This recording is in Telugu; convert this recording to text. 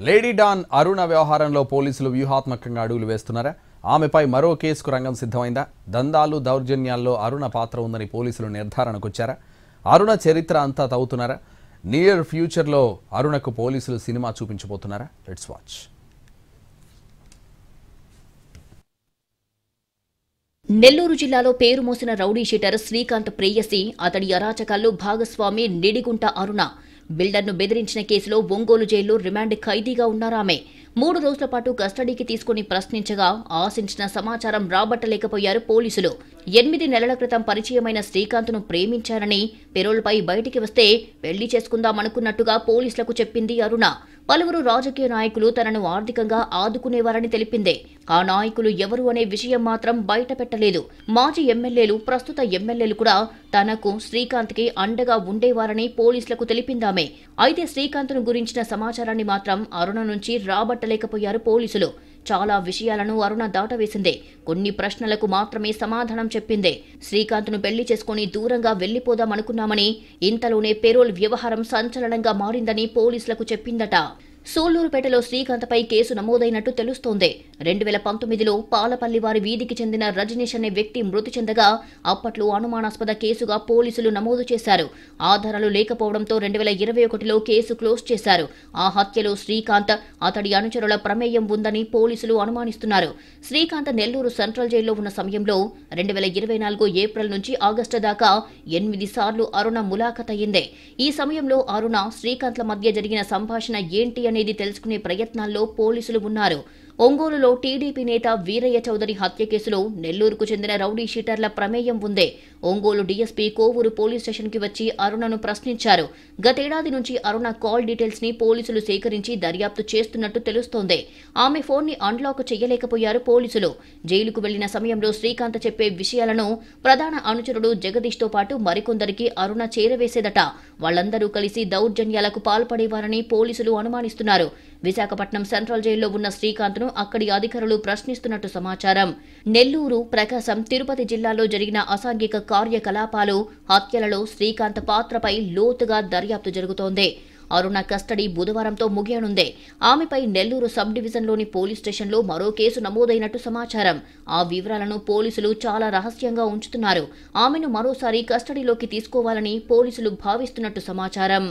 లేడీ డాన్ అరుణ వ్యవహారంలో పోలీసులు వ్యూహాత్మకంగా అడుగులు వేస్తున్నారా? ఆమెపై మరో కేసుకు రంగం సిద్ధమైందా? దందాలు దౌర్జన్యాల్లో అరుణ పాత్ర ఉందని పోలీసులు నిర్ధారణకు వచ్చారా? అరుణ చరిత్ర అంతా తవ్వుతున్నారా? నియర్ ఫ్యూచర్లో అరుణకు పోలీసులు సినిమా చూపించబోతున్నారా? Let's watch. నెల్లూరు జిల్లాలో పేరు మోసిన రౌడీ షీటర్ శ్రీకాంత్ ప్రేయసి, అతడి అరాచకాల్లో భాగస్వామి నిడిగుంట అరుణ బిల్డర్ను బెదిరించిన కేసులో ఒంగోలు జైల్లో రిమాండ్ ఖైదీగా ఉన్నారామె. 3 రోజుల పాటు కస్టడీకి తీసుకుని ప్రశ్నించగా ఆశించిన సమాచారం రాబట్టలేకపోయారు పోలీసులు. 8 నెలల క్రితం పరిచయమైన శ్రీకాంత్ను ప్రేమించారని, పెరోల్పై బయటికి వస్తే పెళ్లి చేసుకుందామనుకున్నట్టుగా పోలీసులకు చెప్పింది అరుణ. పలువురు రాజకీయ నాయకులు తనను ఆర్థికంగా ఆదుకునేవారని తెలిపిందే. ఆ నాయకులు ఎవరు అనే విషయం మాత్రం బయట పెట్టలేదు. మాజీ ఎమ్మెల్యేలు, ప్రస్తుత ఎమ్మెల్యేలు కూడా తనకు శ్రీకాంత్కి అండగా ఉండేవారని పోలీసులకు తెలిపిందామే. అయితే శ్రీకాంత్ను గురించిన సమాచారాన్ని మాత్రం అరుణ నుంచి రాబట్టలేకపోయారు పోలీసులు. చాలా విషయాలను అరుణ దాటవేసిందే. కొన్ని ప్రశ్నలకు మాత్రమే సమాధానం చెప్పిందే. శ్రీకాంత్ను పెళ్లి చేసుకుని దూరంగా వెళ్లిపోదామనుకున్నామని, ఇంతలోనే పెరోల్ వ్యవహారం సంచలనంగా మారిందని పోలీసులకు చెప్పిందట. సూళ్లూరుపేటలో శ్రీకాంత్పై కేసు నమోదైనట్టు తెలుస్తోంది. 2019లో పాలపల్లి వారి వీధికి చెందిన రజనీష్ అనే వ్యక్తి మృతి చెందగా అప్పట్లో అనుమానాస్పద కేసుగా పోలీసులు నమోదు చేశారు. ఆధారాలు లేకపోవడంతో 2021లో కేసు క్లోజ్ చేశారు. ఆ హత్యలో శ్రీకాంత్, అతడి అనుచరుల ప్రమేయం ఉందని పోలీసులు అనుమానిస్తున్నారు. శ్రీకాంత్ నెల్లూరు సెంట్రల్ జైల్లో ఉన్న సమయంలో 2024 ఏప్రిల్ నుంచి ఆగస్టు దాకా 8 సార్లు అరుణ ములాఖత్ అయ్యిందే. ఈ సమయంలో అరుణ, శ్రీకాంత్ల మధ్య జరిగిన సంభాషణ ఏంటి అనేది తెలుసుకునే ప్రయత్నాల్లో పోలీసులు ఉన్నారు. ఒంగోలులో టీడీపీ నేత వీరయ్య చౌదరి హత్య కేసులో నెల్లూరుకు చెందిన రౌడీ షీటర్ల ప్రమేయం ఉందే. ఒంగోలు డీఎస్పీ కోవూరు పోలీస్ స్టేషన్కి వచ్చి అరుణను ప్రశ్నించారు. గతేడాది నుంచి అరుణ కాల్ డీటెయిల్స్ ని పోలీసులు సేకరించి దర్యాప్తు చేస్తున్నట్టు తెలుస్తోంది. ఆమె ఫోన్ ని అన్లాక్ చేయలేకపోయారు పోలీసులు. జైలుకు వెళ్లిన సమయంలో శ్రీకాంత్ చెప్పే విషయాలను ప్రధాన అనుచరుడు జగదీష్ తో పాటు మరికొందరికి అరుణ చేరవేసేదట. వాళ్లందరూ కలిసి దౌర్జన్యాలకు పాల్పడేవారని పోలీసులు అనుమానిస్తున్నారు. విశాఖపట్నం సెంట్రల్ జైల్లో ఉన్న శ్రీకాంత్ను అక్కడి అధికారులు ప్రశ్నిస్తున్నట్టు సమాచారం. నెల్లూరు, ప్రకాశం, తిరుపతి జిల్లాల్లో జరిగిన అసాంఘిక కార్యకలాపాలు, హత్యలలో శ్రీకాంత్ పాత్రపై లోతుగా దర్యాప్తు జరుగుతోంది. అరుణ కస్టడీ బుధవారంతో ముగియనుందే. ఆమెపై నెల్లూరు సబ్ డివిజన్లోని పోలీస్ స్టేషన్లో మరో కేసు నమోదైనట్టు సమాచారం. ఆ వివరాలను పోలీసులు చాలా రహస్యంగా ఉంచుతున్నారు. ఆమెను మరోసారి కస్టడీలోకి తీసుకోవాలని పోలీసులు భావిస్తున్నట్టు సమాచారం.